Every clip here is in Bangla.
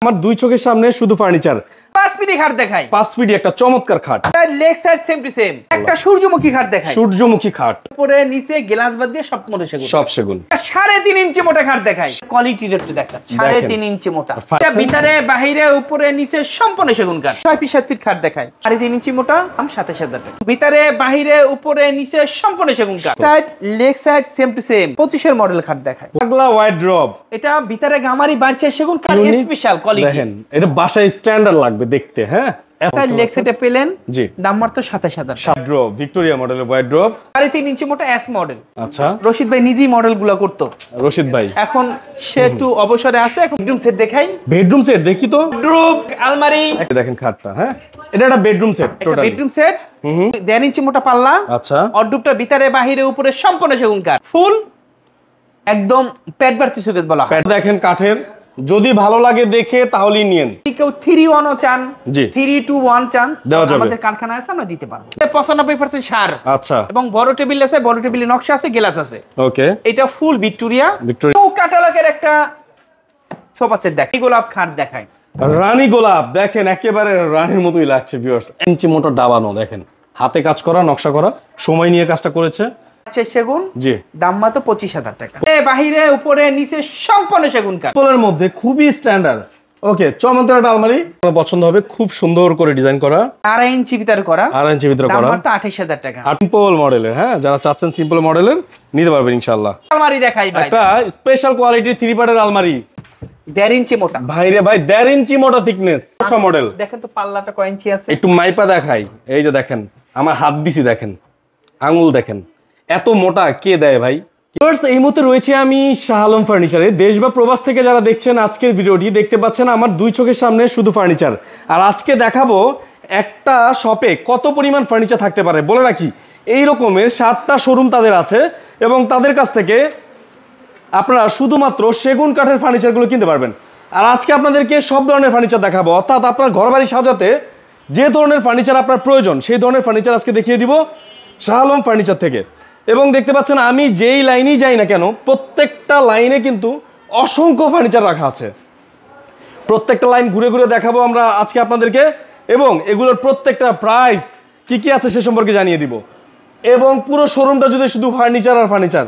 আমার দুই চোখের সামনে শুধু ফার্নিচার। 5 ফিট খাট দেখাই। 5 ফিট একটা চমৎকার খাট। Leg side same to same. একটা সূর্যমুখী খাট দেখাই। সূর্যমুখী খাট। উপরে নিচে গ্লাস বাদ দিয়ে সব মোটা সেগুন। সব সেগুন। 3.5 ইঞ্চি মোটা খাট দেখাই। কোয়ালিটিটা একটু দেখা। 3.5 ইঞ্চি মোটা। এটা ভিতরে বাইরে উপরে নিচে সম্পূর্ণ সেগুন কাঠ। 6 ফিট 7 ফিট খাট দেখাই। 3.5 ইঞ্চি মোটা, 27,000 টাকা। ভিতরে বাইরে উপরে নিচে সম্পূর্ণ সেগুন কাঠ। Side leg side same to same. 25 এর মডেল খাট দেখাই। পাগলা ওয়াইড্রপ। এটা ভিতরে গামারি বাড়ছে সেগুন কাঠ স্পেশাল কোয়ালিটি। দেখেন এটা বাসায় স্ট্যান্ডার্ড লাগবে দেখতে। হ্যাঁ লেগ সেটে পেলেন জি, দাম মাত্র 27,000 টাকা। ড্রপ ভিক্টোরিয়া মডেলের ওয়াইড ড্রপ। 3.5 ইঞ্চি মোটা এস মডেল। আচ্ছা, রশিদ ভাই নিজেই মডেলগুলো করতো। রশিদ ভাই এখন সে একটু অবসরে আছে। এখন বেডরুম সেট দেখাই। বেডরুম সেট দেখি তো। বেডরুম আলমারি দেখেন খাটটা। হ্যাঁ এটা একটা bedroom set totally. Bedroom set 1.5 ইঞ্চি মোটা পাল্লা। আচ্ছা, অর্ডুপটা ভিতরে বাহিরে উপরে সম্পূর্ণ সেগুন কাঠ। ফুল একদম পেট ভর্তি সুকেস বলা হয়। দেখেন কাঠের, যদি ভালো লাগে দেখে তাহলেই নিয়েন। কেউ 3-1 চান, জি 3-2-1 চান, আমাদের কারখানা আছে, আমরা দিতে পারবো। 95% সার। আচ্ছা, এবং বড় টেবিল আছে, বড় টেবিলে নকশা আছে, গ্লাস আছে। ওকে, এটা ফুল ভিক্টোরিয়া ক্যাটালগের একটা সোফা সেট দেখাই। গোলাপ খাট দেখাই। রানী গোলাপ দেখেন একেবারে রানীর মতোই লাগছে ভিউয়ার্স। ইঞ্চি মোটা ডাবানো দেখেন, হাতে কাজ করা, নকশা করা, সময় নিয়ে কাজটা করেছে। সেগুন জি, দাম মাত্র 25,000 টাকা। বাহিরে উপরে নিচে সম্পূর্ণ সেগুন কাঠ। পোলের মধ্যে খুবই স্ট্যান্ডার্ড। ওকে, চমৎকার একটা আলমারি, পছন্দ হবে, খুব সুন্দর করে ডিজাইন করা। 2.5 ইঞ্চি ভিতরে করা। 2.5 ইঞ্চি ভিতরে করা। দাম মাত্র 28,000 টাকা। সিম্পল মডেলের। হ্যাঁ, যারা চাচ্ছেন সিম্পল মডেলের নিতে পারবেন ইনশাআল্লাহ। আলমারি দেখাই ভাই। একটা স্পেশাল কোয়ালিটি 3 পার্টের আলমারি। 1.5 ইঞ্চি মোটা। ভাই রে ভাই, 1.5 ইঞ্চি মোটা থিকনেস মডেল। দেখেন তো পাল্লাটা কয় ইঞ্চি আছে। একটু মাইপা দেখাই। এই যে দেখেন, আমার হাত দিছি দেখেন, আঙুল দেখেন, এত মোটা কে দেয় ভাই। এই মুহূর্তে রয়েছে আমি শাহ আলম ফার্নিচারে। দেশ বা প্রবাস থেকে যারা দেখছেন আজকের ভিডিওটি, দেখতে পাচ্ছেন আমার দুই চোখের সামনে শুধু ফার্নিচার। আর আজকে দেখাবো একটা শপে কত পরিমাণ ফার্নিচার থাকতে পারে। বলে রাখি, এই রকমের 7টা শোরুম তাদের আছে এবং তাদের কাছ থেকে আপনারা শুধুমাত্র সেগুন কাঠের ফার্নিচারগুলো কিনতে পারবেন। আর আজকে আপনাদেরকে সব ধরনের ফার্নিচার দেখাবো, অর্থাৎ আপনার ঘরবাড়ি সাজাতে যে ধরনের ফার্নিচার আপনার প্রয়োজন সেই ধরনের ফার্নিচার আজকে দেখিয়ে দিব শাহ আলম ফার্নিচার থেকে। এবং দেখতে পাচ্ছেন আমি যেই লাইনেই যাই না কেন, প্রত্যেকটা লাইনে কিন্তু অসংখ্য ফার্নিচার রাখা আছে। প্রত্যেকটা লাইন ঘুরে ঘুরে দেখাবো আমরা আজকে আপনাদেরকে, এবং এগুলোর প্রত্যেকটা প্রাইস কি কি আছে সে সম্পর্কে জানিয়ে দিব। এবং পুরো শোরুমটা যদি শুধু ফার্নিচার আর ফার্নিচার।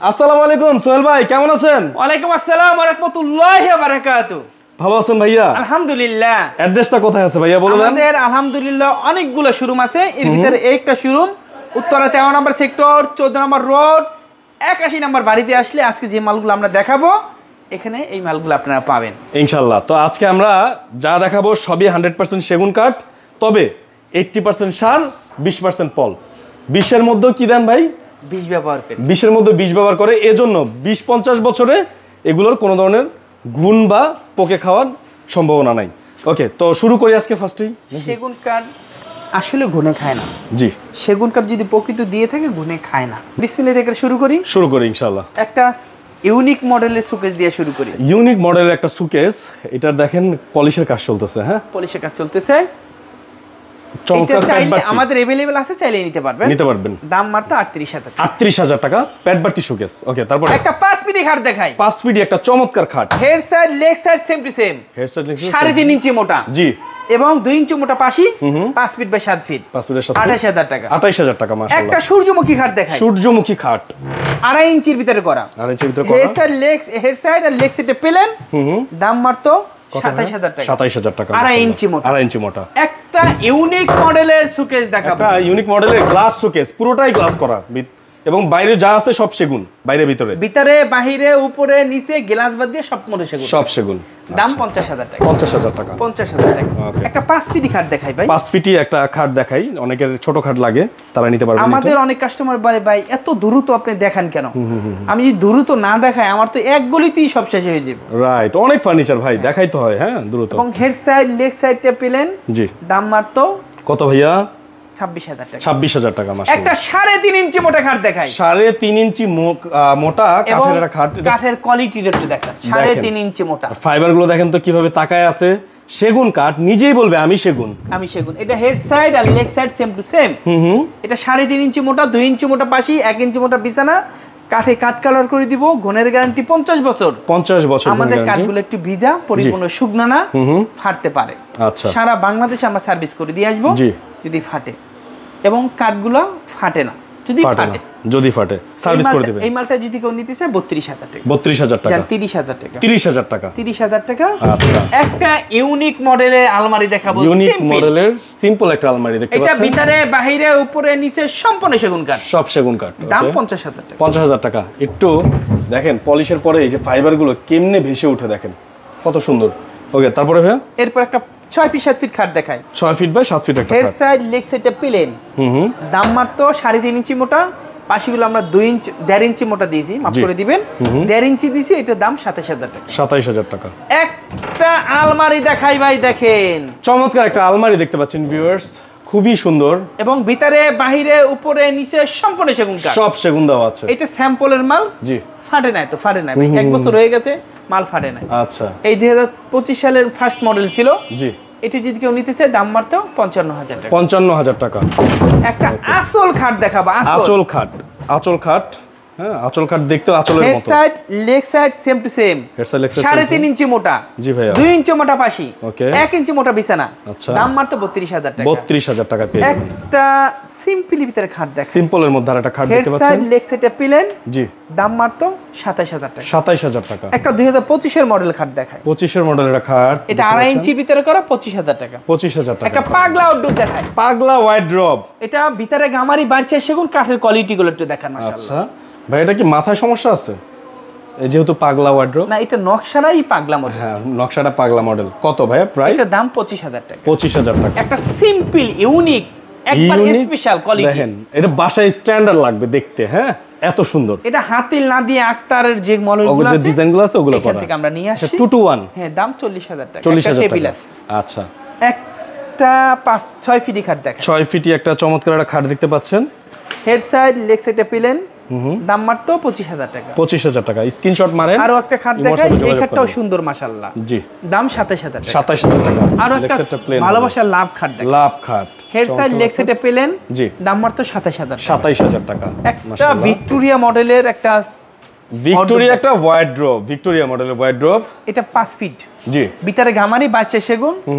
আসসালামু আলাইকুম সোহেল ভাই, কেমন আছেন? ওয়ালাইকুম আসসালাম ওয়া রাহমাতুল্লাহি ওয়া বারাকাতুহু। ভালো আছেন ভাইয়া? আলহামদুলিল্লাহ। অ্যাড্রেসটা কোথায় আছে ভাইয়া বলে দেন। আমাদের আলহামদুলিল্লাহ অনেকগুলো শোরুম আছে। এর ভিতরে একটা শোরুম উত্তরা 13 নম্বর সেক্টর, 14 নম্বর রোড, 81 নম্বর বাড়িতে আসলে আজকে যে মালগুলো আমরা দেখাবো এখানে এই মালগুলো আপনারা পাবেন ইনশাআল্লাহ। তো আজকে আমরা যা দেখাবো সবই 100% সেগুন কাঠ, তবে 80% সার, 20% পল। 20-এর মধ্যে কি দেন ভাই? 20 ব্যবহার করে। 20-এর মধ্যে 20 ব্যবহার করে, এজন্য 20-50 বছরে এগুলোর কোনো ধরনের গুণ বা পোকে খাওয়ার সম্ভাবনা নাই। ওকে, তো শুরু করি আজকে ফার্স্টেই। সেগুন কাঠ আসলে গুনে খায় না। জি, সেগুন কাঠ যদি প্রকৃত দিয়ে থাকে গুনে খায় না। বিসমিল্লাহ থেকে শুরু করি ইনশাআল্লাহ। একটা ইউনিক মডেলের সুকেস দিয়ে শুরু করি। ইউনিক মডেলের একটা সুকেস, এটা দেখেন পলিশের কাজ চলতেছে। হ্যাঁ, পলিশের কাজ চলতেছে। চমৎকার চাইলে আমাদের अवेलेबल আছে, চাইলে নিতে পারবেন। দাম মাত্র 38,000 টাকা। 38,000 টাকা পেট ভর্তি সুকেস। ওকে, তারপর একটা 5 ফিট খাট দেখাই। 5 ফিট একটা চমৎকার খাট। Head side leg side same to same. Head side 3.5 inch মোটা। জি, এবং 2 ইঞ্চি মোটা পাশি। 5 ফিট বাই 7 ফিট। 5 ফিটের সাথে 28,000 টাকা। 28,000 টাকা মাশাআল্লাহ। একটা সূর্যমুখী খাট দেখাই। সূর্যমুখী খাট 2.5 ইঞ্চির ভিতরে করা। 2.5 ইঞ্চির ভিতরে করা। হেড সাইড আর লেগ সাইডে পেলেন। দাম মাত্র 27,000 টাকা। 27,000 টাকা। 2.5 ইঞ্চি মোটা। 2.5 ইঞ্চি মোটা। একটা ইউনিক মডেলের সুকেস দেখাবো। একটা ইউনিক মডেলের গ্লাস সুকেস, পুরোটাই গ্লাস করা এবং বাইরে যা আছে সব সেগুন, বাইরে ভিতরে বাহিরে উপরে নিচে গ্লাস বাদ দিয়ে সব মোটা সেগুন। সব সেগুন। দাম 50,000 টাকা। 50,000 টাকা। 50,000 টাকা। একটা 5 ফিট খাট দেখাই ভাই। 5 ফিটই একটা খাট দেখাই, অনেকের ছোট খাট লাগে তারা নিতে পারবেন। আমাদের অনেক কাস্টমার বলে ভাই এত দ্রুত আপনি দেখান কেন? আমি যদি দ্রুত না দেখাই আমার তো এক গলিতেই সব শেষ হয়ে যাবে। রাইট, অনেক ফার্নিচার ভাই দেখাই তো হয়। হ্যাঁ, দ্রুত। এবং হেড সাইড লেগ সাইডটা পেলেন। জি, দাম মাত্র কত ভাইয়া? 26,000 টাকা। 26,000 টাকা মাশাআল্লাহ। একটা 3.5 ইঞ্চি মোটা খাট দেখাই। 3.5 ইঞ্চি মোটা কাঠের একটা খাট। কাঠের কোয়ালিটিটা একটু দেখা। 3.5 ইঞ্চি মোটা। ফাইবার গুলো দেখেন তো কিভাবে তাকায় আছে। সেগুন কাঠ, নিজেই বলবে আমি সেগুন। এটা হেড সাইড আর leg side same to same. এটা 3.5 ইঞ্চি মোটা, 2 ইঞ্চি মোটা পাশি, 1 ইঞ্চি মোটা বিছানা, কাঠে কাঠ কালার করে দিব, গুণের গ্যারান্টি 50 বছর। 50 বছর আমাদের কাঠগুলো একটু ভিজা, পরিপূর্ণ শুকনা না, ফাটতে পারে। আচ্ছা, সারা বাংলাদেশে আমরা সার্ভিস করে দিয়ে আসবো যদি ফাটে, এবং কাঠগুলো ফাটে না যদি ফাটে সার্ভিস করে দিবেন। এই মালটা যদি কেউ নিতে চায় 32,000 টাকা। 32,000 টাকা, 30,000 টাকা, 30,000 টাকা, 30,000 টাকা। আচ্ছা, একটা ইউনিক মডেলের আলমারি দেখাবো। ইউনিক মডেলের সিম্পল একটা আলমারি দেখতে পাচ্ছেন। এটা ভিতরে বাইরে উপরে নিচে সম্পূর্ণ সেগুন কাঠ, সব সেগুন কাঠ। দাম 50,000 টাকা। 50,000 টাকা। একটু দেখেন পলিশের পরে এই যে ফাইবার গুলো কেমনে ভেসে উঠে, দেখেন কত সুন্দর। ওকে, তারপরে ভাইয়া এরপর একটা 6 ফিট 7 ফিট খাট দেখায়। 6 ফিট বাই 7 ফিট একটা হেড খাট। সাইড লেগ সাইডটা প্লেন। দাম মাত্র 3.5 ইঞ্চি মোটা, পাশিগুলো আমরা 2 ইঞ্চি 1.5 ইঞ্চি মোটা দিয়েছি, মাফ করে দিবেন। 1.5 ইঞ্চি দিয়েছি, এটার দাম 27,000 টাকা। 27,000 টাকা। একটা আলমারি দেখাই ভাই, দেখেন চমৎকার একটা আলমারি দেখতে পাচ্ছেন ভিউয়ার্স, খুবই সুন্দর, এবং ভিতরে বাহিরে উপরে নিচে সম্পূর্ণ সেগুন কাঠ, সব সেগুন দেওয়া আছে। এটা স্যাম্পলের মাল, জি, ফাটে নাই তো, ফাটে নাই, 1 বছর হয়ে গেছে, মাল ফাটে নাই। আচ্ছা, এই 2025 সালের ফার্স্ট মডেল ছিল। জি, এটি যদি কেউ নিতে চায় দাম মাত্র 55,000 টাকা। 55,000 টাকা। একটা আসল খাট দেখাবো, আঁচল খাট। আঁচল খাট, হ্যাঁ, আঁচল খাট দেখতে আঁচলের মতো। Head side leg side same to same, head side leg side 3.5 inch মোটা, জি ভাইয়া, 2 ইঞ্চি মোটা পাশি, ওকে, 1 ইঞ্চি মোটা বিছানা। আচ্ছা, দাম মাত্র 32,000 টাকা। 32,000 টাকা পেয়ে যাবেন। একটা সিম্পলি ভিতরে খাট দেখা, সিম্পলের মধ্যে আরেকটা খাট হেড দেখতে পাচ্ছেন। সাইড লেগ সাইডে প্লেন, জি, দাম মাত্র 27,000 টাকা। 27,000 টাকা। একটা 2025 এর মডেল খাট দেখায়। 25 এর মডেলের একটা খাট, এটা 2.5 ইঞ্চি ভিতরে করা, 25,000 টাকা। 25,000 টাকা। একটা পাগলা আউটডোর দেখায়, পাগলা ওয়াইড্রপ। এটা ভিতরে গামারি বাড়ছে সেগুন কাঠের কোয়ালিটি গুলো একটু দেখান। মাশাআল্লাহ, আচ্ছা ভাই, এটা কি মাথায় সমস্যা আছে? এই যেহেতু পাগলা ওয়াইড্রপ না, এটা নকশাটাই পাগলা মডেল। হ্যাঁ, নকশাটা পাগলা মডেল। কত ভাইয়া প্রাইস? এটা দাম 25,000 টাকা। 25,000 টাকা। একটা সিম্পল ইউনিক একবার স্পেশাল কোয়ালিটি। দেখেন, এটা বাসায় স্ট্যান্ডার্ড লাগবে দেখতে, হ্যাঁ, এত সুন্দর। এটা হাতিল না দিয়ে আক্তারের যে মডেলগুলো আছে, ডিজাইনগুলো আছে, ওগুলো এখান করা থেকে আমরা নিয়ে আসি। 2 to 1, হ্যাঁ, দাম 40,000 টাকা। 40,000 টেবিল টাকা। আছে। আচ্ছা, একটা 5-6 ফিট খাট দেখা, 6 ফিটি একটা চমৎকার একটা খাট দেখতে পাচ্ছেন। হেড সাইড লেগ সাইডে প্লেন, দাম মাত্র 25,000 টাকা। 25,000 টাকা। স্ক্রিনশট মারেন। আরো একটা খাট দেখাই, এই খাটটাও সুন্দর মাশাআল্লাহ, জি, দাম 27,000 টাকা। 27,000 টাকা। আরো একটা ভালোবাসার লাভ খাট দেখাই, লাভ খাট, হেড সাইড লেগ সাইডে প্লেন, জি, দাম মাত্র 27,000 টাকা। 27,000 টাকা। একটা ভিক্টোরিয়া মডেলের একটা ভিক্টোরিয়া একটা ওয়াইড্রপ, ভিক্টোরিয়া মডেলের ওয়াইড্রপ, এটা 5 ফিট, জি, ভিতরে গামারি বাচ্চা সেগুন,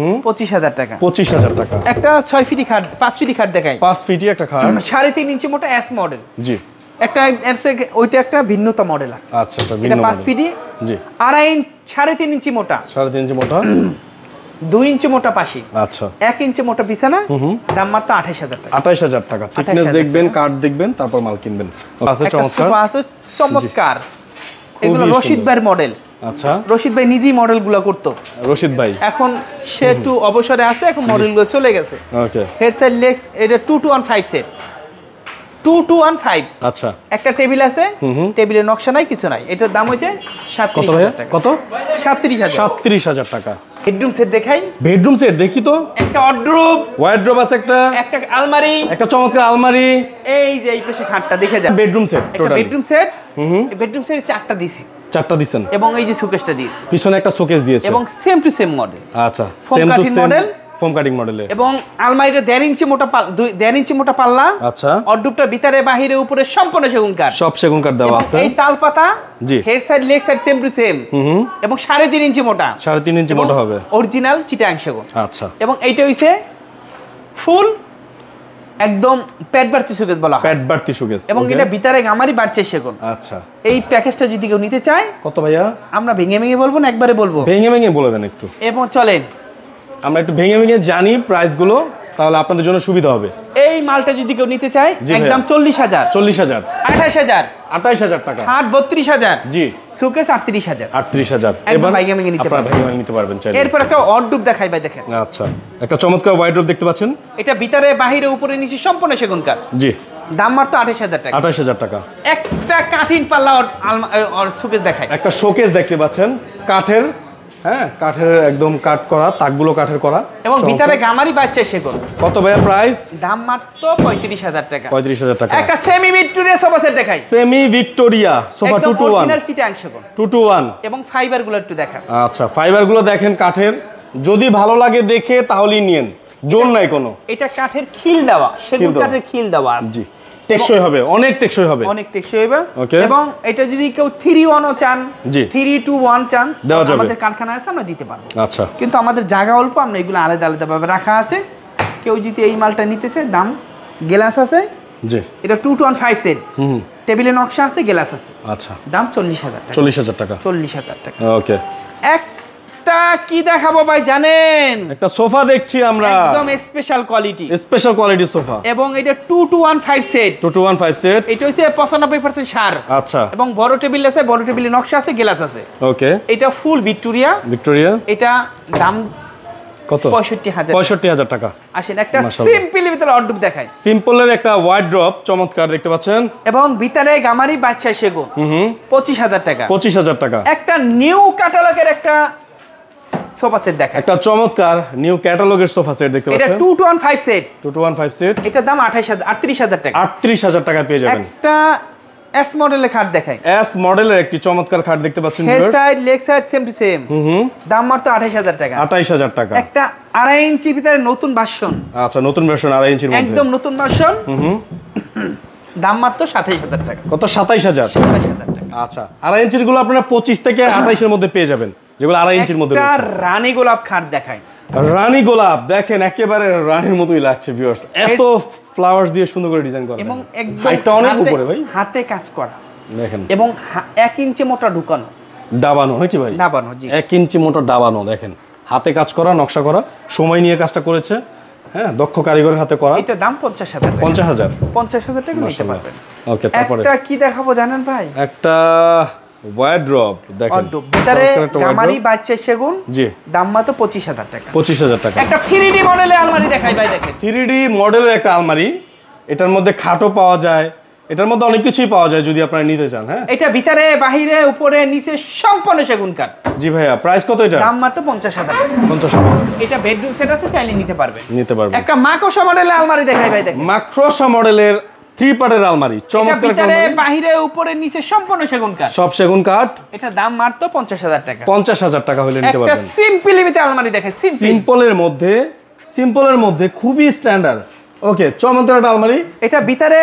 25,000 টাকা। 25,000 টাকা। একটা 6 ফিটি খাট, 5 ফিটি খাট দেখাই, 5 ফিটি একটা খাট, 3.5 ইঞ্চি মোটা এস মডেল, জি, একটা ওইটা একটা ভিন্নতা মডেল আছে। আচ্ছা, এটা এটা 5 ফিটি, জি, 3.5 ইঞ্চি মোটা, 3.5 ইঞ্চি মোটা, 2 ইঞ্চি মোটা পাশি, আচ্ছা, 1 ইঞ্চি মোটা বিছানা, দাম মাত্র 28,000 টাকা। 28,000 টাকা। থিকনেস দেখবেন, কাট দেখবেন, তারপর মাল কিনবেন। আছে চমৎকার, আছে চমৎকার। এগুলো রশিদ ভাইয়ের মডেল। আচ্ছা, রশিদ ভাই নিজেই মডেলগুলো করতো। রশিদ ভাই এখন সে একটু অবসরে আছে, এখন মডেলগুলো চলে গেছে। ওকে, হেড সাইড লেগস, এটা 2 to 1 5 সেট, 2 to 1 5। আচ্ছা, একটা টেবিল আছে, টেবিলের নকশা নাই, কিছু নাই। এটার দাম হচ্ছে 37,000 টাকা। কত? 37,000। 37,000 টাকা। বেডরুম সেট দেখাই, বেডরুম সেট দেখি তো। একটা ওয়ার্ড্রোব, ওয়ার্ড্রোব আছে একটা আলমারি, একটা চমৎকার আলমারি। এই যে এই পাশে খাটটা দেখে যান, বেডরুম সেট একটা total. Bedroom set. Bedroom set 4টা দিছি, 4টা দিছেন, এবং এই যে শোকেসটা দিয়েছি, পিছনে একটা শোকেস দিয়েছে, এবং সেম টু সেম মডেল। আচ্ছা, foam same to cutting same model, foam cutting মডেলে। এবং আলমারিটা 1.5 ইঞ্চি মোটা 1.5 ইঞ্চি মোটা পাল্লা, আচ্ছা, অর্ডুপটা ভিতরে বাহিরে উপরে সম্পূর্ণ সেগুন কাঠ, সব সেগুন কাঠ দেওয়া আছে। এই তালপাতা, জি, head side leg side same to same, এবং 3.5 ইঞ্চি মোটা, 3.5 ইঞ্চি মোটা হবে, অরিজিনাল চিটাং সেগুন। আচ্ছা, এবং এইটা হইছে ফুল একদম পেট বাড়তি শোকেস বলা হয়, পেট বাড়তি শোকেস, এবং এটা ভিতরে গামারি বাড়ছে সেগুন। আচ্ছা, এই প্যাকেজটা যদি কেউ নিতে চায়, কত ভাইয়া? আমরা ভেঙে ভেঙে বলবো না, একবারে বলবো? ভেঙে ভেঙে বলে দেন একটু, এবং চলেন আমরা একটু ভেঙে ভেঙে জানি প্রাইসগুলো, তাহলে আপনাদের জন্য সুবিধা হবে। এই মালটা যদি কেউ নিতে চায়, একদম 40,000, 40,000, 28,000, 28,000 টাকা, খাট 32,000, জি, শোকেস 38,000, 38,000। এবার ভেঙে ভেঙে নিতে পারবেন, ভেঙে ভেঙে নিতে পারবেন চাইলে। এরপর একটা ওয়ার্ডরোব দেখাই ভাই, দেখেন। আচ্ছা, একটা চমৎকার ওয়াইড্রোব দেখতে পাচ্ছেন। এটা ভিতরে বাহিরে উপরে নিচে সম্পূর্ণ সেগুন কাঠ, জি, দাম মাত্র 28,000 টাকা। 28,000 টাকা। একটা কাঠিন পাল্লা শোকেস দেখাই, একটা শোকেস দেখতে পাচ্ছেন, কাঠের, হ্যাঁ, কাঠের একদম কাট করা, তাকগুলো কাঠের করা, এবং ভিতরে গামারি বাচ্চা সেগুন। কত ভাইয়া প্রাইস? দাম মাত্র 35,000 টাকা। 35,000 টাকা। একটা সেমি ভিক্টোরিয়া সোফা সেট দেখাই, semi Victoria sofa 2 to 1, original Chittagong সেগুন, 2 to 1, এবং ফাইবার গুলো একটু দেখান। আচ্ছা, ফাইবার গুলো দেখেন কাঠের, যদি ভালো লাগে দেখে তাহলেই নিয়েন, জোর নাই কোনো। এটা কাঠের খিল দেওয়া, সেগুন কাঠের খিল দেওয়া আছে। জি, টেকসই হবে, অনেক টেকসই হবে, অনেক টেকসই হবে। ওকে। এবং এটা যদি কেউ 3-1 ও চান, জি 3-2-1 চান, দেওয়া যাবে। আমাদের কারখানা আছে, আমরা দিতে পারবো। আচ্ছা, কিন্তু আমাদের জায়গা অল্প, আমরা এগুলো আলাদা আলাদা ভাবে রাখা আছে। কেউ যদি এই মালটা নিতেছে, দাম গ্লাস আছে, জি এটা 2-1-5 সেট, হুম টেবিলে নকশা আছে, গ্লাস আছে, আচ্ছা দাম 40,000 টাকা। 40,000 টাকা। 40,000 টাকা। ওকে, একটা কি দেখাবো ভাই জানেন? একটা সোফা দেখছি আমরা, একদম স্পেশাল কোয়ালিটি, স্পেশাল কোয়ালিটির সোফা, এবং এটা 2-1-5 সেট, 2-1-5 সেট। এটা হচ্ছে 95% সার। আচ্ছা, এবং বড় টেবিল আছে, বড় টেবিলে নকশা আছে, গ্লাস আছে। ওকে, এটা ফুল ভিক্টোরিয়া। ভিক্টোরিয়া এটা দাম কত? 65,000। 65,000 টাকা। আসেন একটা মাশাআল্লাহ। সিম্পল ভিতরে অর্ডুপ দেখাই। সিম্পলের একটা ওয়ার্ড্রপ চমৎকার দেখতে পাচ্ছেন, এবং ভিতরে গামারি বাদশাহ সেগুন, 25,000 টাকা। 25,000 টাকা। একটা নিউ ক্যাটালগের একটা সোফা সেট দেখাই। একটা চমৎকার নিউ ক্যাটালগের সোফা সেট দেখতে এটা পাচ্ছেন, 2-1-5 সেট, 2-1-5 সেট। এটার দাম 38,000 টাকা। 38,000 টাকা পেয়ে যাবেন। একটা এস মডেলের খাট দেখাই। এস মডেলের একটি চমৎকার খাট দেখতে পাচ্ছেন, head viewers. Side leg side same to same, দাম মাত্র 28,000 টাকা। 28,000 টাকা। একটা 2.5 ইঞ্চি ভিতরে নতুন ভার্সন, আচ্ছা, নতুন ভার্সন 2.5 ইঞ্চির মধ্যে, একদম নতুন ভার্সন, দাম মাত্র 27,000 টাকা। কত? 27,000। 27,000 টাকা। আচ্ছা, 2.5 ইঞ্চির গুলো আপনারা 25 থেকে 28 এর মধ্যে পেয়ে যাবেন, যেগুলো 2.5 ইঞ্চির মধ্যে একটা রয়েছে। রানী গোলাপ খাট দেখাই। রানী গোলাপ দেখেন, একেবারে রানীর মতোই লাগছে ভিউয়ার্স, এত ফ্লাওয়ার্স দিয়ে সুন্দর করে ডিজাইন করা, এবং একদম হাইটটা অনেক হাতে- উপরে ভাই, হাতে কাজ করা, দেখেন এবং 1 ইঞ্চি মোটা ঢুকানো, ডাবানো হয় কি ভাই, নাবানো। জি 1 ইঞ্চি মোটা ডাবানো, দেখেন হাতে কাজ করা, নকশা করা, সময় নিয়ে কাজটা করেছে, হ্যাঁ, দক্ষ কারিগরের হাতে করা। এটা দাম 50,000 টাকা। 50,000। 50,000 টাকা নিতে পারবেন। ওকে, তারপরে একটা কি দেখাবো জানেন ভাই? একটা ওয়ার্ড্রপ দেখেন, অর্ডব ভিতরে চমৎকার একটা গামারি wardrobe। বাচ্চা সেগুন, জি দাম মাত্র 25,000 টাকা। 25,000 টাকা। একটা 3D মডেলের আলমারি দেখাই ভাই, দেখেন 3D মডেলের একটা আলমারি, এটার মধ্যে খাটও পাওয়া যায়, এটার মধ্যে অনেক কিছুই পাওয়া যায় যদি আপনারা নিতে চান। হ্যাঁ, এটা ভিতরে বাহিরে উপরে নিচে সম্পূর্ণ সেগুন কাঠ, জি ভাইয়া, প্রাইস কত এটা? দাম মাত্র 50,000 টাকা। 50,000 এটা বেডরুম সেট আছে, চাইলে নিতে পারবেন। নিতে পারবেন। একটা মাকড়সা মডেলের আলমারি দেখাই ভাই, দেখেন মাক্রোসা মডেলের 3 পার্টের আলমারি, এটা চমৎকার একটা ভিতরে আলমারি, বাহিরে উপরে নিচে সম্পূর্ণ সেগুন কাঠ। সব সেগুন কাঠ। এটা দাম মাত্র 50,000 টাকা। 50,000 টাকা হলে নিতে একটা পারবেন। সিম্পল ভিতরে আলমারি দেখাই, সিম্পল। সিম্পলের মধ্যে খুবই স্ট্যান্ডার্ড। ওকে, চমৎকার একটা আলমারি। এটা ভিতরে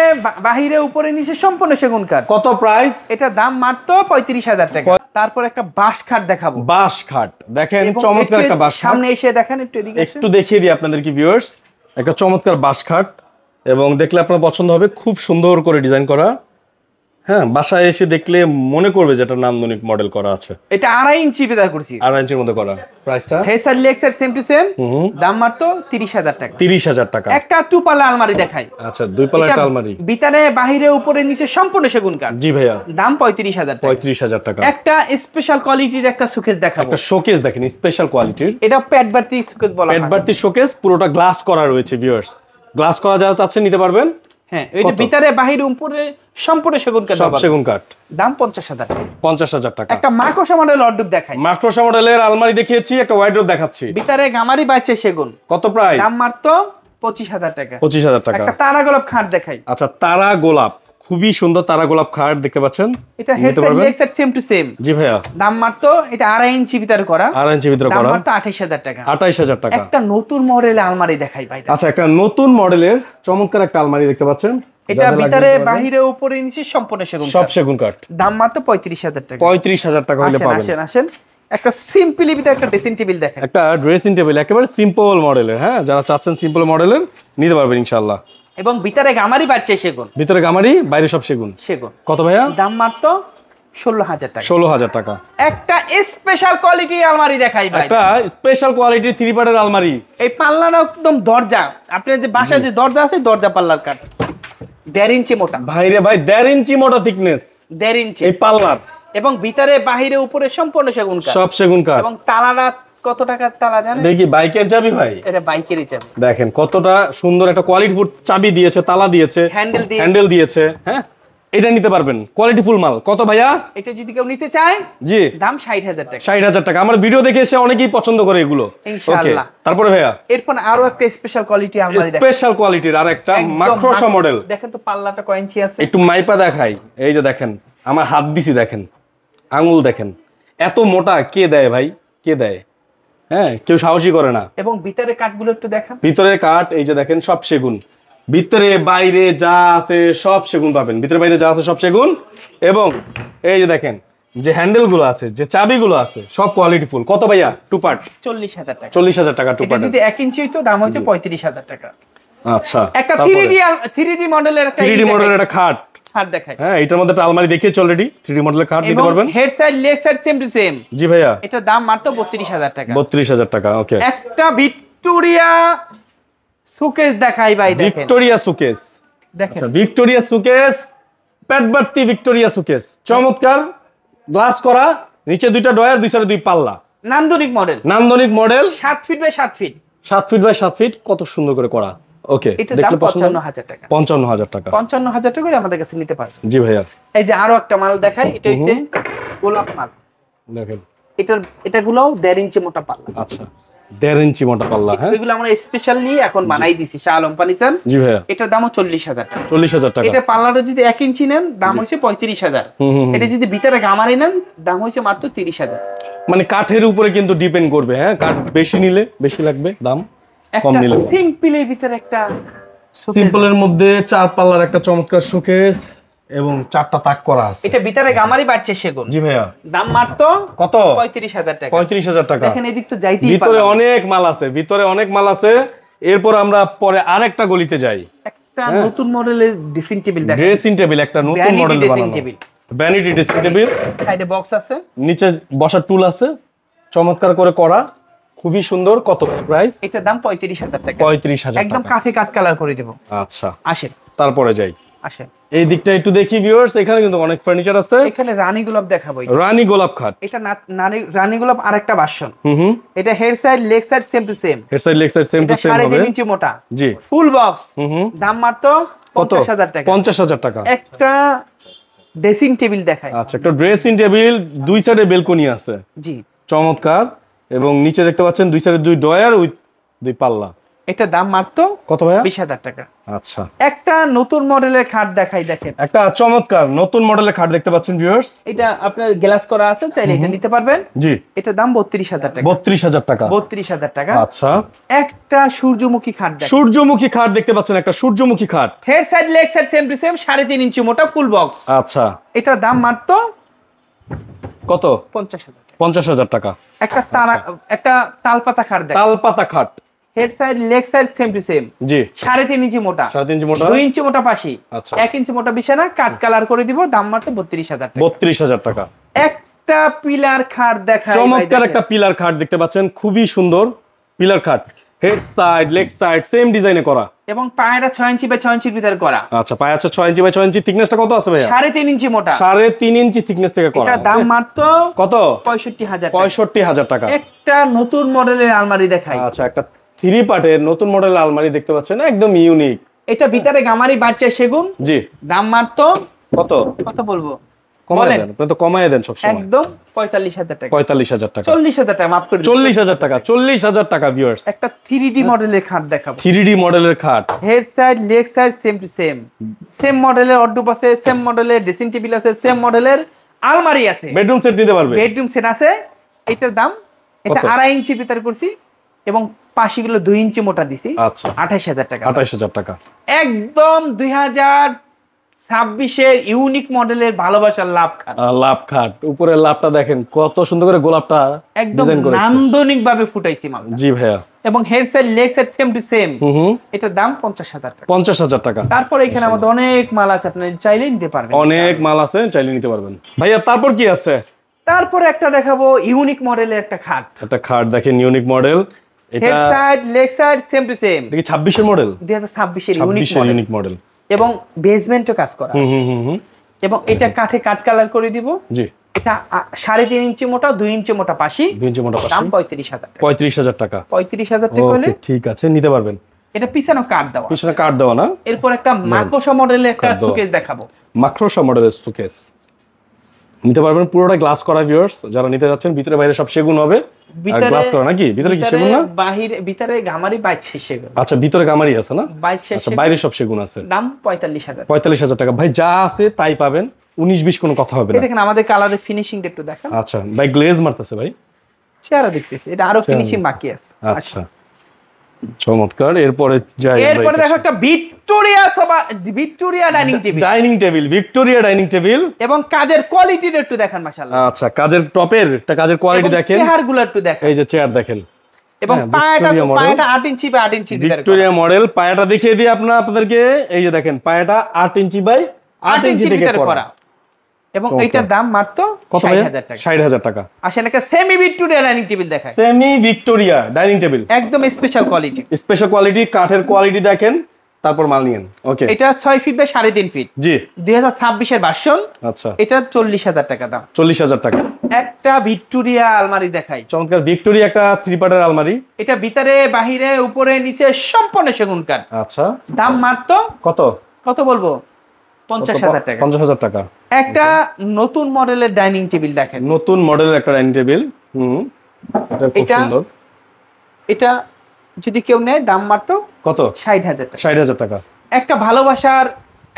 বাহিরে উপরে নিচে সম্পূর্ণ সেগুন কাঠ। কত প্রাইস? এটা দাম মাত্র 35,000 টাকা। তারপর একটা বাঁশ খাট দেখাবো, বাঁশ খাট দেখেন, এবং চমৎকার একটু একটা বাঁশ খাট। সামনে এসে দেখেন, একটু এদিকে আসেন। একটু দেখিয়ে দিই আপনাদের কি ভিউয়ার্স, একটা চমৎকার বাঁশ খাট, এবং দেখলে আপনার পছন্দ হবে, খুব সুন্দর করে ডিজাইন করা। হ্যাঁ, বাসায় এসে দেখলে মনে করবে যে এটা নান্দনিক মডেল করা আছে। এটা 2.5 ইঞ্চি বেদার করছি, 2.5 ইঞ্চির মধ্যে করা। প্রাইসটা? হেসার লেক্সার সেম টু সেম, দাম মাত্র 30,000 টাকা। 30,000 টাকা। একটা টুপালা আলমারি দেখাই। আচ্ছা, 2 পাল্লা একটা আলমারি, ভিতরে বাহিরে উপরে নিচে সম্পূর্ণ সেগুন কাঠ, জি ভাইয়া, দাম 35,000 টাকা। 35,000 টাকা। একটা স্পেশাল কোয়ালিটির একটা সুকেস দেখাবো। একটা শোকেস দেখেন, স্পেশাল কোয়ালিটির, এটা পেট বাড়তি সুকেস বলা হয়। পেটবার্তি শোকেস, পুরোটা গ্লাস করা রয়েছে ভিউয়ার্স। গ্লাস করা যারা চাচ্ছেন নিতে পারবেন। হ্যাঁ, এটা ভিতরে বাহিরে উপরে সম্পূর্ণ সেগুন কাঠ, সব সেগুন কাঠ, দাম 50,000 টাকা। 50,000 টাকা। একটা মাকড়সা মডেল অর্ডুপ দেখাই। মাক্রোসা মডেলের আলমারি দেখিয়েছি, একটা ওয়ার্ড্রপ দেখাচ্ছি। ভিতরে গামারি বাচ্চা সেগুন, কত প্রাইস? দাম মাত্র 25,000 টাকা। 25,000 টাকা। একটা তারা গোলাপ খাট দেখাই। আচ্ছা, তারা গোলাপ, খুবই সুন্দর তারা গোলাপ খাট দেখতে পাচ্ছেন, এটা নিতে হেডসেট পারবেন? লেগসেট সেম টু সেম, জি ভাইয়া, দাম মাত্র, এটা 2.5 ইঞ্চি ভিতরে করা, 2.5 ইঞ্চির ভিতরে দাম করা, মাত্র 28,000 টাকা। 28,000 টাকা। একটা নতুন মডেলের আলমারি দেখাই ভাই, আচ্ছা, একটা নতুন মডেলের চমৎকার একটা আলমারি দেখতে পাচ্ছেন, এটা যাদের লাগবে ভিতরে নিতে পারবেন। বাহিরে উপরে নিচে সম্পূর্ণ সেগুন সব কাঠ, সেগুন কাঠ, দাম মাত্র 35,000 টাকা। 35,000 টাকা হলে আসেন পাবেন। আসেন আসেন, একটা সিম্পলি ভিতরে একটা ড্রেসিং টেবিল দেখাই। একটা ড্রেসিং টেবিল, একেবারে সিম্পল মডেলের, হ্যাঁ, যারা চাচ্ছেন সিম্পল মডেলের নিতে পারবেন ইনশাআল্লাহ। এবং ভিতরে গামারি বাড়ছে সেগুন, ভিতরে গামারি, বাইরে সব সেগুন। সেগুন কত ভাইয়া? দাম মাত্র 16,000 টাকা। 16,000 টাকা। একটা স্পেশাল কোয়ালিটির আলমারি দেখাই ভাই, একটা স্পেশাল কোয়ালিটির 3 পার্টের আলমারি, এই পাল্লাটা একদম দরজা, আপনার যে বাসায় যে দরজা আছে, দরজা পাল্লার কাঠ, 1.5 ইঞ্চি মোটা, ভাইরে ভাই 1.5 ইঞ্চি মোটা থিকনেস 1.5 ইঞ্চি, এই পাল্লার, এবং ভিতরে বাহিরে উপরে সম্পূর্ণ সেগুন কাঠ। সব সেগুন কাঠ। এবং তালাটা কত টাকার তালা জানেন? দেখি বাইকের চাবি ভাই, এটা বাইকেরই চাবি, দেখেন কতটা সুন্দর একটা কোয়ালিটিফুল চাবি দিয়েছে, তালা দিয়েছে, হ্যান্ডেল দিয়েছে। হ্যাঁ, এটা নিতে পারবেন, কোয়ালিটিফুল মাল। কত ভাইয়া? এটা যদি কেউ নিতে চায়, জি, দাম 60,000 টাকা। 60,000 টাকা। আমার ভিডিও দেখে এসে অনেকেই পছন্দ করে এগুলো, ইনশাআল্লাহ। তারপরে ভাইয়া এরপর আরো একটা স্পেশাল কোয়ালিটি আলমারি দেখেন, স্পেশাল কোয়ালিটির আর একটা মাক্রোসা মডেল। দেখেন তো পাল্লাটা কয় ইঞ্চি আছে, একটু মাইপা দেখাই। এই যে দেখেন, আমার হাত দিছি, দেখেন আঙুল, দেখেন এত মোটা কে দেয় ভাই, কে দেয়? হ্যাঁ, কেউ সাহসী করে না। এবং ভিতরে কাঠগুলো একটু দেখান। ভিতরের কাঠ এই যে দেখেন, সব সেগুন, ভিতরে বাইরে যা আছে সব সেগুন পাবেন, ভিতরে বাইরে যা আছে সব সেগুন। এবং এই যে দেখেন যে হ্যান্ডেল গুলো আছে, যে চাবিগুলো আছে সব কোয়ালিটি ফুল। কত ভাইয়া টু পার্ট? 40,000 টাকা। 40,000 টাকা টু এটা পার্ট। যদি 1 ইঞ্চি হইতো দাম হচ্ছে 35,000 টাকা। আচ্ছা, একটা 3D মডেলের একটা 3D মডেলের একটা খাট দেখাই। হ্যাঁ, এটার মধ্যে একটা আলমারি দেখিয়েছি অলরেডি। 3D মডেলের খাট দিতে পারবেন। Head side leg side same to same. জি ভাইয়া, এটা দাম মাত্র 32,000 টাকা। 32,000 টাকা। ওকে, একটা ভিক্টোরিয়া সুকেস দেখাই ভাই, দেখেন ভিক্টোরিয়া সুকেস। দেখেন আচ্ছা, ভিক্টোরিয়া সুকেস, পেটবার্তি ভিক্টোরিয়া সুকেস, চমৎকার গ্লাস করা, নিচে দুইটা ডয়ার, দুই সাইডে দুই পাল্লা, নান্দনিক মডেল। নান্দনিক model, 7 feet by 7 feet, 7 feet by 7 feet, কত সুন্দর করে করা। ওকে, এটা দাম 55,000 টাকা। 55,000 টাকা, 55,000 টাকা করে আমাদের কাছে নিতে পারবেন। জি ভাইয়া। এই যে আরো একটা মাল দেখাই, এটা হচ্ছে গোলাপ মাল। দেখেন এটাগুলো 1.5 ইঞ্চি মোটা পাল্লা। আচ্ছা, 1.5 ইঞ্চি মোটা পাল্লা। হ্যাঁ, এগুলো আমরা স্পেশাল নিয়ে এখন বানাই দিছি শাহ আলম ফার্নিচার। জি ভাইয়া। এটার দাম 40,000 টাকা। 40,000 টাকা। এটা পাল্লাটা যদি 1 ইঞ্চি নেন দাম হচ্ছে 35,000। এটা যদি ভিতরে গামারি নেন দাম হচ্ছে মাত্র 30,000। মানে কাঠের উপরে কিন্তু ডিপেন্ড করবে। হ্যাঁ, কাঠ বেশি নিলে বেশি লাগবে দাম, কম একটা নিলে সিম্পলের ভিতরে একটা সিম্পলের মধ্যে 4 পাল্লার একটা চমৎকার শোকেস এবং 4টা তাক করা আছে। এটা ভিতরে গামারি বাড়ছে সেগুন। জি ভাইয়া। দাম মাত্র কত? 35,000 টাকা। 35,000 টাকা। দেখেন এদিক তো যাইতেই ভিতরে অনেক মাল আছে, ভিতরে অনেক মাল আছে। এরপর আমরা পরে আরেকটা গলিতে যাই। একটা নতুন মডেলের ড্রেসিং টেবিল দেখেন। ড্রেসিং টেবিল, একটা নতুন মডেল ড্রেসিং বানানো টেবিল, ভ্যানিটি ড্রেসিং টেবিল। সাইডে বক্স আছে, নিচে বসার টুল আছে, চমৎকার করে করা, খুবই সুন্দর। কত প্রাইস? এটার দাম 35,000 টাকা। 35,000 একদম টাকা। কাঠে কাঠ কালার করে দেব। আচ্ছা, আসেন তারপরে যাই। আসেন এই দিকটা একটু দেখি ভিউয়ার্স, এখানে কিন্তু অনেক ফার্নিচার আছে। এখানে রানী গোলাপ দেখাবো। রানী গোলাপ খাট। এটা রানী গোলাপ আরেকটা ভার্সন। হুম, এটা head side leg side same to same. Head side leg side same to same হবে। 3.5 ইঞ্চি মোটা, জি, ফুল বক্স। হুম। দাম মাত্র কত? 50,000 টাকা। 50,000 টাকা। একটা ড্রেসিং টেবিল দেখাই। আচ্ছা, একটা ড্রেসিং টেবিল, দুই সাইডে বেলকনি আছে, জি, চমৎকার। এবং নিচে দেখতে পাচ্ছেন দুই সাইডে দুই ডয়ার উইথ দুই পাল্লা। এটা দাম মাত্র কত ভাইয়া? 20,000 টাকা। আচ্ছা, একটা নতুন মডেলের খাট দেখাই, দেখেন একটা চমৎকার নতুন মডেলের খাট দেখতে পাচ্ছেন ভিউয়ার্স। এটা আপনার গ্লাস করা আছে, চাইলে এটা নিতে পারবেন। জি, এটা দাম 32,000 টাকা। 32,000 টাকা। 32,000 টাকা। আচ্ছা, একটা সূর্যমুখী খাট দেখেন। সূর্যমুখী খাট দেখতে পাচ্ছেন, একটা সূর্যমুখী খাট, head side leg side same to same, 3.5 inch মোটা, ফুল বক্স। আচ্ছা, এটার দাম মাত্র কত? 50,000 টাকা। 50,000 টাকা। একটা তালপাতা খাট দেখেন। তালপাতা খাট, head side leg side same to same, জি, 3.5 ইঞ্চি মোটা, 3.5 ইঞ্চি মোটা, 2 ইঞ্চি মোটা পাশি, আচ্ছা। 1 ইঞ্চি মোটা বিছানা, কাট কালার করে দিব। দাম মাত্র 32,000 টাকা। 32,000 টাকা। একটা পিলার খাট দেখাই, চমৎকার একটা পিলার খাট দেখতে পাচ্ছেন, খুবই সুন্দর পিলার খাট, head side leg side same ডিজাইনে করা, এবং পায়রা 6 ইঞ্চি বাই 6 ইঞ্চির ভিতরে করা। আচ্ছা, পায়ে আছে 6 ইঞ্চি বাই 6 ইঞ্চি। থিকনেসটা কত আছে ভাইয়া? 3.5 ইঞ্চি মোটা, 3.5 ইঞ্চি থিকনেস থেকে করা। এটার দাম মাত্র কত? 65,000 টাকা। 65,000 টাকা। একটা নতুন মডেলের আলমারি দেখাই। আচ্ছা, একটা 3 পার্টের নতুন মডেল আলমারি দেখতে পাচ্ছেন, একদম ইউনিক। এটা ভিতরে গামারি বাড়ছে সেগুন। জি, দাম মাত্র কত? কত বলবো? কমায় দেন, আপনি তো কমায় দেন সব সময়। একদম 45,000 টাকা। 45,000 টাকা। 40,000 টাকা, মাফ করে দিন। 40,000 টাকা। 40,000 টাকা ভিউয়ার্স। একটা 3D মডেলের খাট দেখাবো। 3D মডেলের খাট, head side leg side same to same, same মডেলের অর্ডুপ আছে, সেম মডেলের ড্রেসিং টেবিল আছে, সেম মডেলের আলমারি আছে, বেডরুম সেট নিতে পারবে। বেডরুম সেট আছে। এটার দাম, এটা কত? 2.5 ইঞ্চির ভিতরে করছি এবং পাশিগুলো 2 ইঞ্চি মোটা দিছি। আচ্ছা, 28,000 টাকা। 28,000 টাকা। একদম 2026-এর ইউনিক মডেলের ভালোবাসার লাভ খাট। লাভ খাট, উপরের লাভটা দেখেন কত সুন্দর করে গোলাপটা একদম ডিজাইন করেছে। নান্দনিক ভাবে ফুটাইছি মাল। জি ভাইয়া। এবং head side leg side same to same. হুম, এটার দাম 50,000 টাকা। 50,000 টাকা। তারপর এখানে আমাদের অনেক মাল আছে, আপনি চাইলে নিতে পারবেন। অনেক মাল আছে, চাইলে নিতে পারবেন ভাইয়া। তারপর কি আছে? তারপরে একটা দেখাবো ইউনিক মডেলের একটা খাট। একটা খাট দেখেন, ইউনিক মডেল। এটা head side leg side same to same. এটা কি 26 এর মডেল? 2026-এর ইউনিক 26 এর মডেল ইউনিক মডেল। এবং বেসমেন্টও কাজ করা আছে। হুম। এবং এটা কাঠে কাট কালার করে দিব। জি, এটা 3.5 ইঞ্চি মোটা, 2 ইঞ্চি মোটা পাশি। 2 ইঞ্চি মোটা পাশে। দাম 35,000 টাকা। 35,000 টাকা। 35,000 টাকা হলে ওকে, ঠিক আছে, নিতে পারবেন। এটা পিছনে কাট দেওয়া। পিছনে কাট দেওয়া না? এরপর একটা মাকোসা মডেলের একটা কাঠ দেওয়া। সুকেস দেখাবো। মাক্রোসা মডেলের সুকেস নিতে পারবেন, পুরোটা গ্লাস করা ভিউয়ার্স। যারা নিতে যাচ্ছেন, ভিতরে বাইরে সব সেগুন হবে, আর গ্লাস করা নাকি? ভিতরে কি সেগুন না? ভিতরে গামারি 22 সেগুন। আচ্ছা, ভিতরে গামারি আছে না? 22 আচ্ছা, বাইরে সব সেগুন আছে। দাম 45,000। 45,000 টাকা। ভাই যা আছে তাই পাবেন, 19-20 কোনো কথা হবে এই না। দেখেন আমাদের কালারের ফিনিশিংটা একটু দেখেন। আচ্ছা ভাই, গ্লেজ মারতেছে ভাই, চেহারা দেখতেছি, এটা আরো ফিনিশিং বাকি আছে। আচ্ছা, চমৎকার। এরপরে যাই, এরপরে দেখো একটা Victoria dining table, Victoria dining table. এবং কাজের কোয়ালিটিটা একটু দেখেন মাশাআল্লাহ। আচ্ছা, কাজের টপের একটা কাজের কোয়ালিটি দেখেন, চেয়ারগুলো একটু দেখেন, এই যে চেয়ার দেখেন, এবং পায়াটা 8 ইঞ্চি বাই 8 ইঞ্চির ভিতরে ভিক্টোরিয়া মডেল। পায়াটা দেখিয়ে দিই আপনাদেরকে, এই যে দেখেন পায়াটা 8 ইঞ্চি বাই 8 ইঞ্চি থেকে করা, এবং এইটার দাম মাত্র 60,000 টাকা। 60,000 টাকা। আসেন একটা সেমি ভিক্টোরিয়া ডাইনিং টেবিল দেখায়, সেমি ভিক্টোরিয়া ডাইনিং টেবিল, একদম স্পেশাল কোয়ালিটি, স্পেশাল কোয়ালিটি, কাঠের কোয়ালিটি দেখেন, তারপর মাল নিয়েন। ওকে, এটা 6 ফিট বাই 3.5 ফিট, জি, 2026 এর ভার্সন। আচ্ছা, এটা 40,000 টাকা দাম। 40,000 টাকা। একটা ভিক্টোরিয়া আলমারি দেখাই, চমৎকার ভিক্টোরিয়া একটা 3 পার্টের আলমারি। এটা ভিতরে বাহিরে উপরে নিচে সম্পূর্ণ সেগুন কাঠ। আচ্ছা, দাম মাত্র কত বলবো, 50,000 টাকা। 50,000 টাকা। একটা নতুন মডেলের ডাইনিং টেবিল দেখেন, নতুন মডেলের একটা ডাইনিং টেবিল, এটা খুব সুন্দর। এটা যদি কেউ নেয় দাম মাত্র কত, 60,000 টাকা। 60,000 টাকা। একটা ভালোবাসার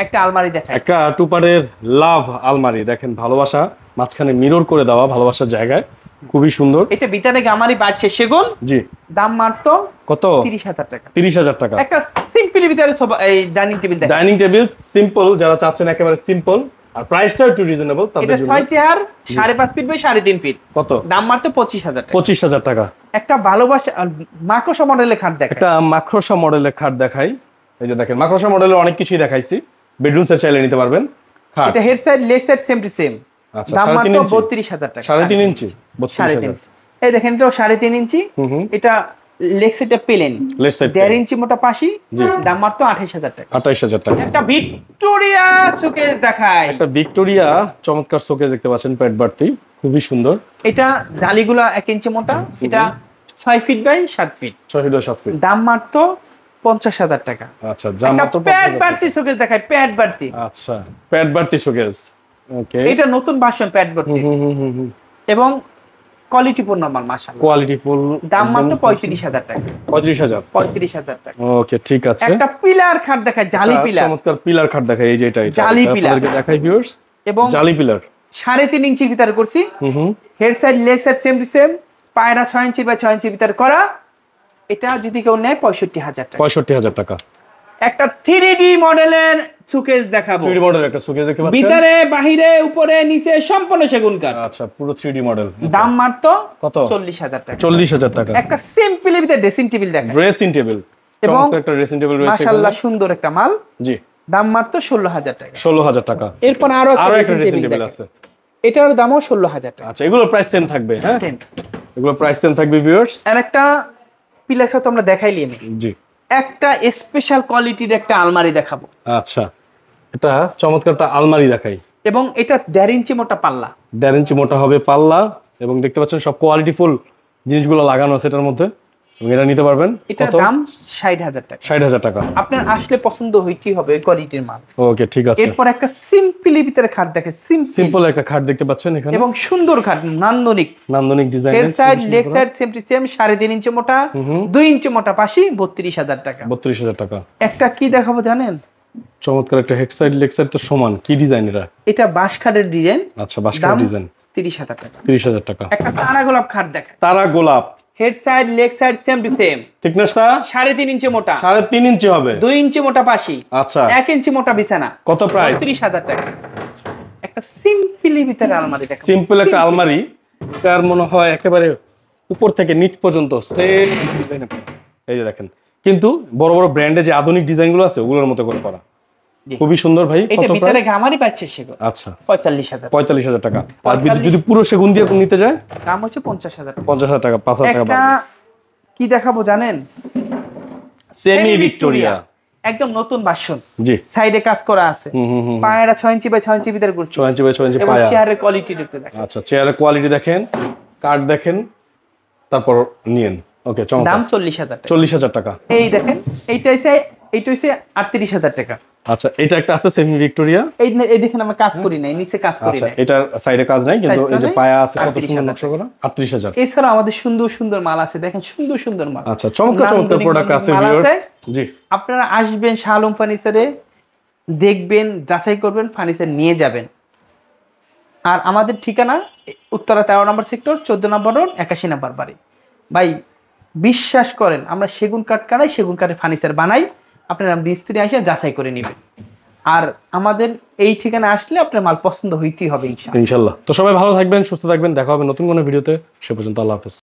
একটা আলমারি দেখেন, একটা 2 পার্টের লাভ আলমারি দেখেন, ভালোবাসা মাঝখানে মিরর করে দেওয়া, ভালোবাসার জায়গায়, খুবই সুন্দর। এটা ভিতরে গামারি বাড়ছে সেগুন, জি, দাম মাত্র কত, 30,000 টাকা। 30,000 টাকা। একটা সিম্পল ভিতরে এই ডাইনিং টেবিল দেখেন, ডাইনিং টেবিল সিম্পল, যারা চাচ্ছেন একেবারে সিম্পল আর প্রাইসটাও একটু রিজনেবল তাদের এটা জন্য। 6 চেয়ার 5.5 ফিট বাই 3.5 ফিট, কত, দাম মাত্র 25,000 টাকা। 25,000 টাকা। একটা ভালোবাসা মাকড়সা মডেলের খাট দেখেন, একটা মাকড়সা মডেলের খাট দেখাই, এই যে দেখেন মাকড়সা মডেলের অনেক কিছুই দেখাইছি, বেডরুম সেট চাইলে নিতে পারবেন। খাট এটা head side leg side same to same, আচ্ছা, দাম মাত্র 3.5 ইঞ্চি, 32,000 টাকা। 3.5 ইঞ্চি, 3.5 32,000। ইঞ্চি, এই দেখেন এটাও 3.5 ইঞ্চি। এটা লেগ সাইডটা প্লেন, লেফট সাইড 1.5 ইঞ্চি মোটা পাশি, জি, দাম মাত্র 28,000 টাকা। 28,000 টাকা। একটা ভিক্টোরিয়া শোকেস দেখাই, একটা ভিক্টোরিয়া চমৎকার শোকেস দেখতে পাচ্ছেন, পেট বাড়তি, খুবই সুন্দর। এটা জালিগুলা 1 ইঞ্চি মোটা, এটা 6 feet by 7 feet, 6 feet by 7 feet, দাম মাত্র 50,000 টাকা। আচ্ছা, দাম মাত্র পেট বাড়তি শোকেস দেখাই, পেট বাড়তি। আচ্ছা, পেট বাড়তি শোকেস, ওকে, এটা নতুন ভার্সন পেট বাড়তি, এবং কোয়ালিটি পূর্ণ মাল মাশাআল্লাহ, কোয়ালিটি ফুল, দাম মাত্র 35,000 টাকা। 35,000 টাকা। ওকে, ঠিক আছে। একটা পিলার খাট দেখায়, জালি পিলার, চমৎকার পিলার খাট দেখাই, এই যে এটা জালি পিলার আপনাদেরকে দেখাই ভিউয়ার্স, এবং জালি পিলার 3.5 ইঞ্চির ভিতরে করছি, head side leg side same to same, পায়রা 6 ইঞ্চি বাই 6 ইঞ্চির ভিতরে করা। এটা যদি কেউ নেয় 65,000 টাকা। 65,000 টাকা। একটা 3D মডেলের শোকেস দেখাবো, 3D মডেল একটা শোকেস দেখতে পাচ্ছেন, ভিতরে বাহিরে উপরে নিচে সম্পূর্ণ সেগুন কাঠ। আচ্ছা, পুরো 3D মডেল, দাম মাত্র কত, 40,000 টাকা। 40,000 টাকা। একটা সিম্পল ভিতরে ড্রেসিং টেবিল দেখায়, ড্রেসিং টেবিল, এবং চমৎকার একটা ড্রেসিং টেবিল রয়েছে, মাশাআল্লাহ সুন্দর একটা মাল, জি, দাম মাত্র 16,000 টাকা। 16,000 টাকা। এরপর আরো একটা একটা ড্রেসিং ড্রেসিং টেবিল টেবিল আছে, আছে, এটার দামও 16,000 টাকা। আচ্ছা, এগুলো প্রাইস সেম থাকবে, হ্যাঁ, Same। এগুলো প্রাইস সেম থাকবে ভিউয়ার্স। আর একটা পিলার খাট তো আমরা দেখাইলি, আমি জি, একটা স্পেশাল কোয়ালিটির একটা আলমারি দেখাবো। আচ্ছা, এটা চমৎকার একটা আলমারি দেখাই, এবং এটা 1.5 ইঞ্চি মোটা পাল্লা, 1.5 ইঞ্চি মোটা হবে পাল্লা, এবং দেখতে পাচ্ছেন সব কোয়ালিটি ফুল জিনিসগুলো লাগানো আছে এটার মধ্যে, এবং এটা নিতে পারবেন। এটার দাম 60,000 টাকা। 60,000 টাকা। আপনার আসলে পছন্দ হইতেই হবে ওই কোয়ালিটির মাল। ওকে, ঠিক আছে। এরপর একটা সিম্পলি ভিতরে খাট দেখে, সিম্পল একটা খাট দেখতে পাচ্ছেন এখানে, এবং সুন্দর খাট, নান্দনিক, নান্দনিক design, head side leg side same to same, 3.5 inch মোটা, 2 ইঞ্চি মোটা পাশি, 32,000 টাকা। 32,000 টাকা। একটা কি দেখাবো জানেন, চমৎকার একটা হেড সাইড লেগ সাইড তো সমান, কি ডিজাইন এটা? এটা বাঁশ খাটের ডিজাইন, আচ্ছা, বাঁশকাঠের ডিজাইন, 30,000 টাকা। 30,000 টাকা। একটা তারা গোলাপ খাট দেখায়, তারা গোলাপ, head side leg side same to same, থিকনেসটা 3.5 ইঞ্চি মোটা, 3.5 ইঞ্চি হবে, 2 ইঞ্চি মোটা পাশি, আচ্ছা, 1 ইঞ্চি মোটা বিছানা, কত প্রাইস? 30,000 টাকা। একটা সিম্পলি ভিতরে আলমারি দেখাবো, সিম্পল একটা আলমারি, তার মনে হয় একেবারে উপর থেকে নিচ পর্যন্ত সেম ডিজাইন, এই যে দেখেন, কিন্তু বড় বড় ব্র্যান্ডে যে আধুনিক ডিজাইনগুলো আছে ওগুলোর মতো করে করা, খুবই সুন্দর ভাই। এটা কত ভিতরে প্রাইস? গামারি পাচ্ছে সেগুলো, আচ্ছা, 45,000। 45,000 টাকা। আর যদি পুরো সেগুন দিয়ে নিতে যায়, দাম হচ্ছে 50,000 টাকা। 50,000 টাকা, 5,000 টাকা একটা বাড়বে। কি দেখাবো জানেন, সেমি ভিক্টোরিয়া, একদম নতুন ভার্সন, জি, সাইডে কাজ করা আছে, পায়রা 6 ইঞ্চি বাই 6 ইঞ্চি ভিতরে করছি, 6 ইঞ্চি বাই 6 ইঞ্চি এবং পায়া। চেয়ারের কোয়ালিটি দেখতে দেখেন, আচ্ছা, চেয়ারের কোয়ালিটি দেখেন, কাঠ দেখেন, তারপর নিয়েন। ওকে, চমৎকার। দাম 40,000 টাকা। 40,000 টাকা। এই দেখেন, এইটা হইছে 38,000 টাকা। আচ্ছা, এটা একটা আছে সেমি ভিক্টোরিয়া, এই দেখেন আমরা কাজ করি নাই, নিচে কাজ করি আচ্ছা, নাই, এটার সাইডে কাজ নাই, কিন্তু এই যে পায়া আছে কত 38,000 সুন্দর নকশা করা, 38,000। এছাড়া আমাদের সুন্দর সুন্দর মাল আছে, দেখেন সুন্দর সুন্দর মাল। আচ্ছা, চমৎকার চমৎকার প্রোডাক্ট আছে মাল ভিউয়ার্স, আছে। জি, আপনারা আসবেন শাহ আলম ফার্নিচারে, দেখবেন, যাচাই করবেন, ফার্নিচার নিয়ে যাবেন। আর আমাদের ঠিকানা উত্তরা 13 নম্বর সেক্টর, 14 নম্বর রোড, 81 নম্বর বাড়ি। ভাই বিশ্বাস করেন আমরা সেগুন কাঠ কাটাই, সেগুন কাঠের ফার্নিচার বানাই, আপনারা মিস্ত্রি এসে যাচাই করে নেবেন। আর আমাদের এই ঠিকানা আসলে আপনার মাল পছন্দ হইতেই হবে ইনশাআল্লাহ। ইনশাআল্লাহ। তো সবাই ভালো থাকবেন, সুস্থ থাকবেন, দেখা হবে নতুন কোনো ভিডিওতে। সে পর্যন্ত আল্লাহ হাফেজ।